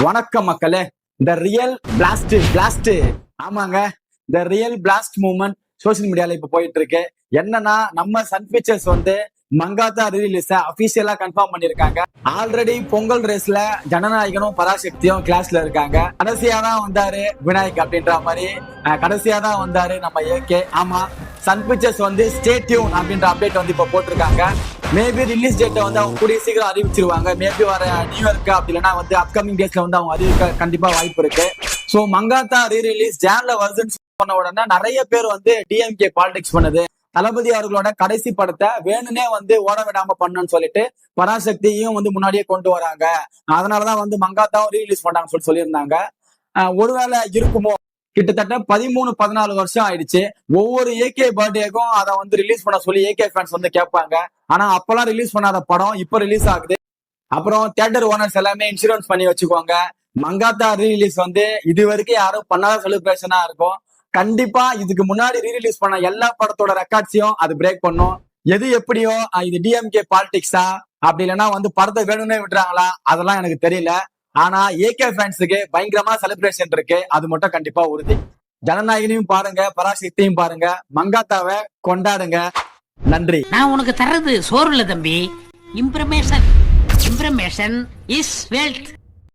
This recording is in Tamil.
வணக்கம் மக்களே. இந்த ரியல் பிளாஸ்ட் ஆமாங்க, இந்த ரியல் பிளாஸ்ட் மூவ்மெண்ட் சோசியல் மீடியால இப்ப போயிட்டு இருக்கு. என்னன்னா, நம்ம சன் பிக்சர்ஸ் வந்து மங்காத்தா ரிலீஸ் அபிஷியலா கன்ஃபார்ம் பண்ணிருக்காங்க. ஆல்ரெடி பொங்கல் ரேஸ்ல ஜனநாயகனும் பராசக்தியும் கிளாஸ்ல இருக்காங்க. கடைசியா தான் வந்தாரு விநாயக் அப்படின்ற மாதிரி, கடைசியா தான் வந்தாரு நம்ம ஏகே. ஆமா, சன் பிக்சர்ஸ் வந்து ஸ்டே டியூன் அப்படின்ற அப்டேட் வந்து இப்ப போட்டிருக்காங்க. மேபி ரிலீஸ் டேட்டை வந்து அவங்க கூடிய சீக்கிரம் அறிவிச்சிருவாங்க. மேபி வர நியூ இயர்க்கு அப்படி இல்லைன்னா வந்து அப்கமிங் டேஸ்ல வந்து அவங்க அறிவிக்க கண்டிப்பா வாய்ப்பு இருக்கு. சோ மங்காத்தா ரீரிலீஸ் ஜான்ல வருதுன்னு சொன்ன உடனே நிறைய பேர் வந்து டிஎம்கே பாலிடிக்ஸ் பண்ணுது. தளபதி அவர்களோட கடைசி படத்தை வேணும்னே வந்து ஓட விடாம பண்ணுன்னு சொல்லிட்டு பராசக்தியும் வந்து முன்னாடியே கொண்டு வராங்க. அதனாலதான் வந்து மங்காத்தாவும் ரீரிலீஸ் பண்ணாங்கன்னு சொல்லியிருந்தாங்க. ஒருவேளை இருக்குமோ? கிட்டத்தட்ட 13-14 வருஷம் ஆயிடுச்சு. ஒவ்வொரு ஏகே பர்த்டேக்கும் அதை வந்து ரிலீஸ் பண்ண சொல்லி ஏகே ஃபேன்ஸ் வந்து கேட்பாங்க. ஆனா அப்பெல்லாம் ரிலீஸ் பண்ணாத படம் இப்ப ரிலீஸ் ஆகுது. அப்புறம் தியேட்டர் ஓனர்ஸ் எல்லாமே இன்சூரன்ஸ் பண்ணி வச்சுக்கோங்க. மங்காத்தா ரீரிலீஸ் வந்து இது வரைக்கும் யாரும் பண்ணாத செலிப்ரேஷனா இருக்கும். கண்டிப்பா இதுக்கு முன்னாடி ரீரிலீஸ் பண்ண எல்லா படத்தோட ரெக்கார்ட்ஸையும் அது பிரேக் பண்ணும். எது எப்படியோ இது டிஎம்கே பாலிடிக்ஸா அப்படி இல்லைன்னா வந்து படத்தை வேணும்னே விடுறாங்களா அதெல்லாம் எனக்கு தெரியல. ஆனா ஏகே ஃபேன்ஸுக்கு பயங்கரமா செலிப்ரேஷன் இருக்கு, அது மட்டும் கண்டிப்பா உறுதி. ஜனநாயகனையும் பாருங்க, பராசக்தியும் பாருங்க, மங்காத்தாவை கொண்டாடுங்க. நன்றி. நான் உனக்கு தர்றது சோறு இல்ல தம்பி, இம்ப்ரமேஷன் இஸ் வெல்த்.